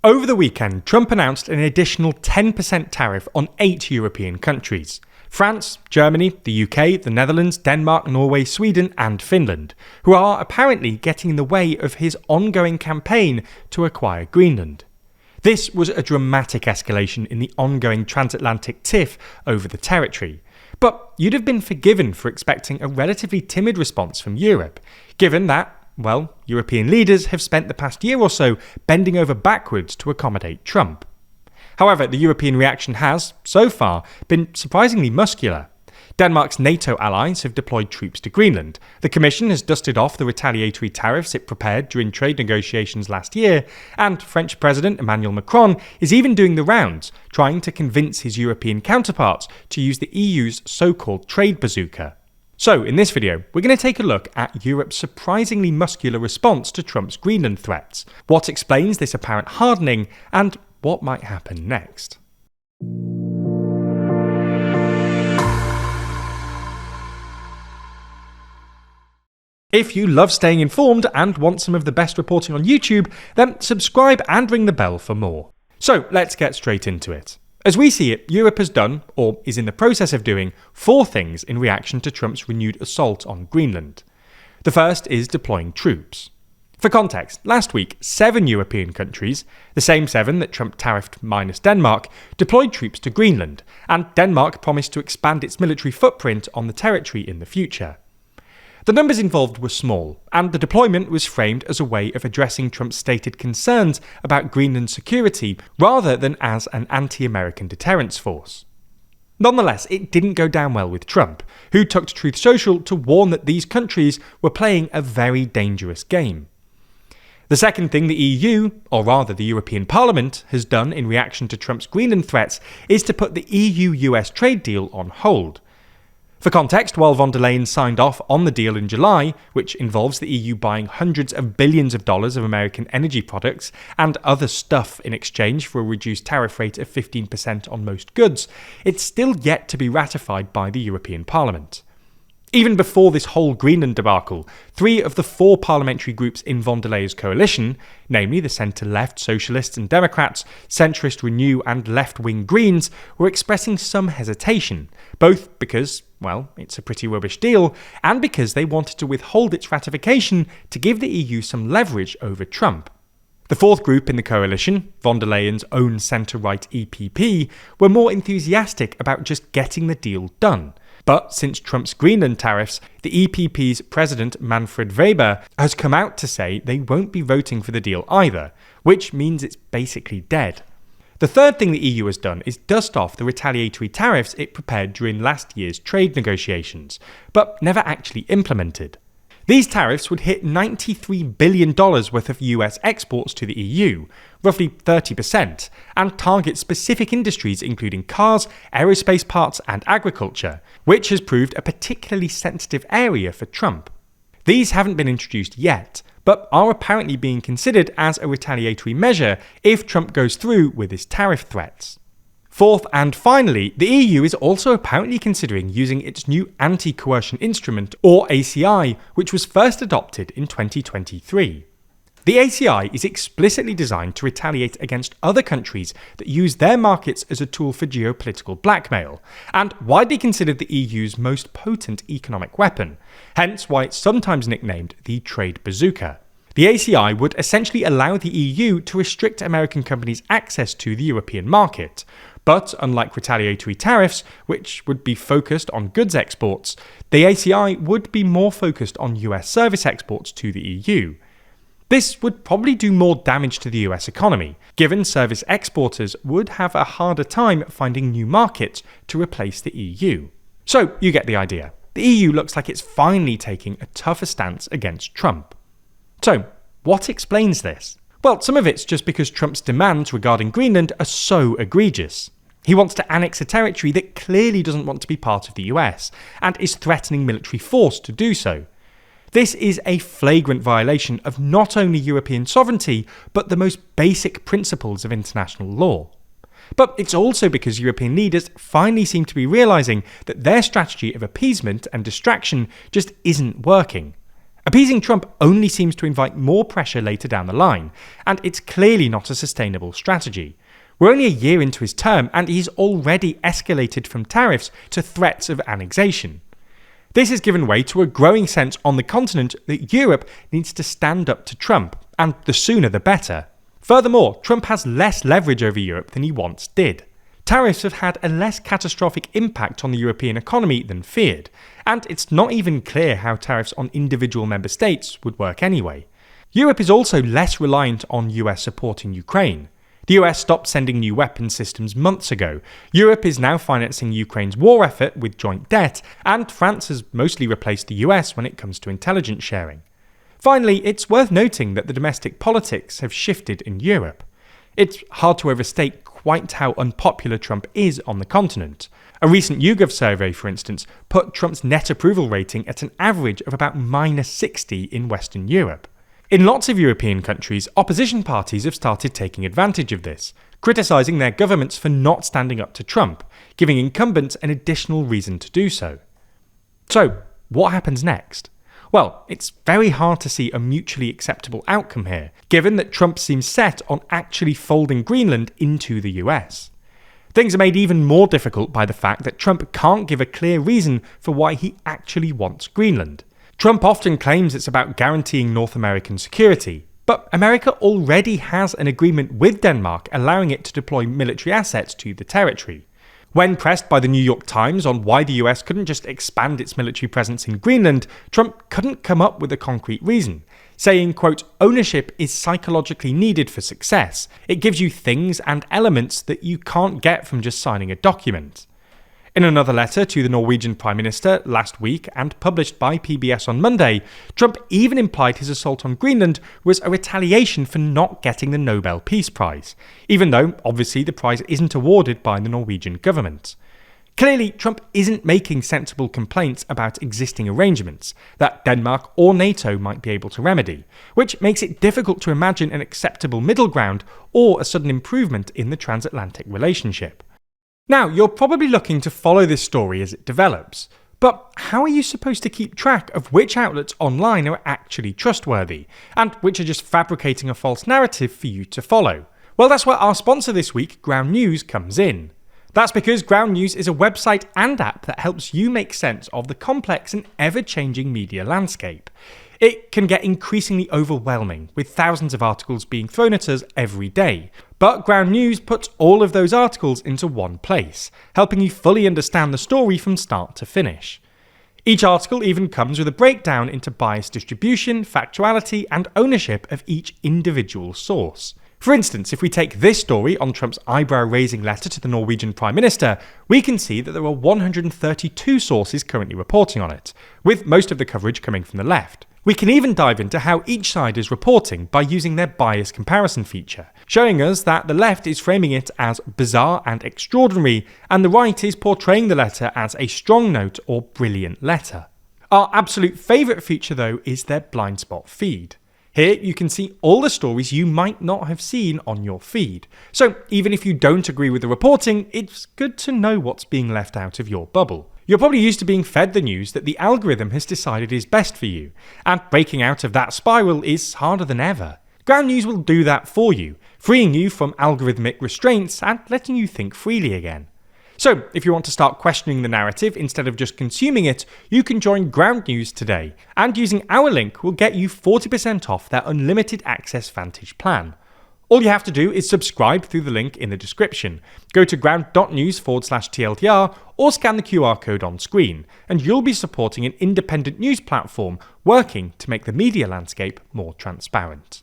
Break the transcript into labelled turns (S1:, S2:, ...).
S1: Over the weekend, Trump announced an additional 10% tariff on 8 European countries: France, Germany, the UK, the Netherlands, Denmark, Norway, Sweden and Finland, who are apparently getting in the way of his ongoing campaign to acquire Greenland. This was a dramatic escalation in the ongoing transatlantic tiff over the territory. But you'd have been forgiven for expecting a relatively timid response from Europe, given that, well, European leaders have spent the past year or so bending over backwards to accommodate Trump. However, the European reaction has, so far, been surprisingly muscular. Denmark's NATO allies have deployed troops to Greenland. The Commission has dusted off the retaliatory tariffs it prepared during trade negotiations last year, and French President Emmanuel Macron is even doing the rounds, trying to convince his European counterparts to use the EU's so-called trade bazooka. So, in this video, we're going to take a look at Europe's surprisingly muscular response to Trump's Greenland threats, what explains this apparent hardening, and what might happen next. If you love staying informed and want some of the best reporting on YouTube, then subscribe and ring the bell for more. So let's get straight into it. As we see it, Europe has done, or is in the process of doing, 4 things in reaction to Trump's renewed assault on Greenland. The first is deploying troops. For context, last week, 7 European countries, the same 7 that Trump tariffed minus Denmark, deployed troops to Greenland, and Denmark promised to expand its military footprint on the territory in the future. The numbers involved were small, and the deployment was framed as a way of addressing Trump's stated concerns about Greenland's security rather than as an anti-American deterrence force. Nonetheless, it didn't go down well with Trump, who took to Truth Social to warn that these countries were playing a very dangerous game. The second thing the EU, or rather the European Parliament, has done in reaction to Trump's Greenland threats is to put the EU-US trade deal on hold. For context, while von der Leyen signed off on the deal in July, which involves the EU buying hundreds of billions of dollars of American energy products and other stuff in exchange for a reduced tariff rate of 15% on most goods, it's still yet to be ratified by the European Parliament. Even before this whole Greenland debacle, 3 of the 4 parliamentary groups in von der Leyen's coalition, namely the centre-left Socialists and Democrats, centrist Renew and left-wing Greens, were expressing some hesitation, both because, well, it's a pretty rubbish deal, and because they wanted to withhold its ratification to give the EU some leverage over Trump. The 4th group in the coalition, von der Leyen's own centre-right EPP, were more enthusiastic about just getting the deal done. But since Trump's Greenland tariffs, the EPP's president Manfred Weber has come out to say they won't be voting for the deal either, which means it's basically dead. The third thing the EU has done is dust off the retaliatory tariffs it prepared during last year's trade negotiations, but never actually implemented. These tariffs would hit $93 billion worth of US exports to the EU, roughly 30%, and target specific industries including cars, aerospace parts and agriculture, which has proved a particularly sensitive area for Trump. These haven't been introduced yet, but are apparently being considered as a retaliatory measure if Trump goes through with his tariff threats. Fourth and finally, the EU is also apparently considering using its new anti-coercion instrument, or ACI, which was first adopted in 2023. The ACI is explicitly designed to retaliate against other countries that use their markets as a tool for geopolitical blackmail, and widely considered the EU's most potent economic weapon, hence why it's sometimes nicknamed the trade bazooka. The ACI would essentially allow the EU to restrict American companies' access to the European market. But unlike retaliatory tariffs, which would be focused on goods exports, the ACI would be more focused on US service exports to the EU. This would probably do more damage to the US economy, given service exporters would have a harder time finding new markets to replace the EU. So you get the idea. The EU looks like it's finally taking a tougher stance against Trump. So, what explains this? Well, some of it's just because Trump's demands regarding Greenland are so egregious. He wants to annex a territory that clearly doesn't want to be part of the US, and is threatening military force to do so. This is a flagrant violation of not only European sovereignty, but the most basic principles of international law. But it's also because European leaders finally seem to be realising that their strategy of appeasement and distraction just isn't working. Appeasing Trump only seems to invite more pressure later down the line, and it's clearly not a sustainable strategy. We're only a year into his term, and he's already escalated from tariffs to threats of annexation. This has given way to a growing sense on the continent that Europe needs to stand up to Trump, and the sooner the better. Furthermore, Trump has less leverage over Europe than he once did. Tariffs have had a less catastrophic impact on the European economy than feared, and it's not even clear how tariffs on individual member states would work anyway. Europe is also less reliant on US support in Ukraine. The US stopped sending new weapon systems months ago. Europe is now financing Ukraine's war effort with joint debt, and France has mostly replaced the US when it comes to intelligence sharing. Finally, it's worth noting that the domestic politics have shifted in Europe. It's hard to overstate quite how unpopular Trump is on the continent. A recent YouGov survey, for instance, put Trump's net approval rating at an average of about -60 in Western Europe. In lots of European countries, opposition parties have started taking advantage of this, criticising their governments for not standing up to Trump, giving incumbents an additional reason to do so. So, what happens next? Well, it's very hard to see a mutually acceptable outcome here, given that Trump seems set on actually folding Greenland into the US. Things are made even more difficult by the fact that Trump can't give a clear reason for why he actually wants Greenland. Trump often claims it's about guaranteeing North American security, but America already has an agreement with Denmark allowing it to deploy military assets to the territory. When pressed by the New York Times on why the US couldn't just expand its military presence in Greenland, Trump couldn't come up with a concrete reason, saying, quote, "Ownership is psychologically needed for success. It gives you things and elements that you can't get from just signing a document." In another letter to the Norwegian Prime Minister last week and published by PBS on Monday, Trump even implied his assault on Greenland was a retaliation for not getting the Nobel Peace Prize, even though obviously the prize isn't awarded by the Norwegian government. Clearly, Trump isn't making sensible complaints about existing arrangements that Denmark or NATO might be able to remedy, which makes it difficult to imagine an acceptable middle ground or a sudden improvement in the transatlantic relationship. Now, you're probably looking to follow this story as it develops, but how are you supposed to keep track of which outlets online are actually trustworthy, and which are just fabricating a false narrative for you to follow? Well, that's where our sponsor this week, Ground News, comes in. That's because Ground News is a website and app that helps you make sense of the complex and ever-changing media landscape. It can get increasingly overwhelming, with thousands of articles being thrown at us every day. But Ground News puts all of those articles into one place, helping you fully understand the story from start to finish. Each article even comes with a breakdown into bias distribution, factuality, and ownership of each individual source. For instance, if we take this story on Trump's eyebrow-raising letter to the Norwegian Prime Minister, we can see that there are 132 sources currently reporting on it, with most of the coverage coming from the left. We can even dive into how each side is reporting by using their bias comparison feature, showing us that the left is framing it as bizarre and extraordinary, and the right is portraying the letter as a strong note or brilliant letter. Our absolute favourite feature, though, is their blind spot feed. Here you can see all the stories you might not have seen on your feed. So even if you don't agree with the reporting, it's good to know what's being left out of your bubble. You're probably used to being fed the news that the algorithm has decided is best for you, and breaking out of that spiral is harder than ever. Ground News will do that for you, freeing you from algorithmic restraints and letting you think freely again. So, if you want to start questioning the narrative instead of just consuming it, you can join Ground News today, and using our link will get you 40% off their unlimited access Vantage plan. All you have to do is subscribe through the link in the description. Go to ground.news/TLDR or scan the QR code on screen, and you'll be supporting an independent news platform working to make the media landscape more transparent.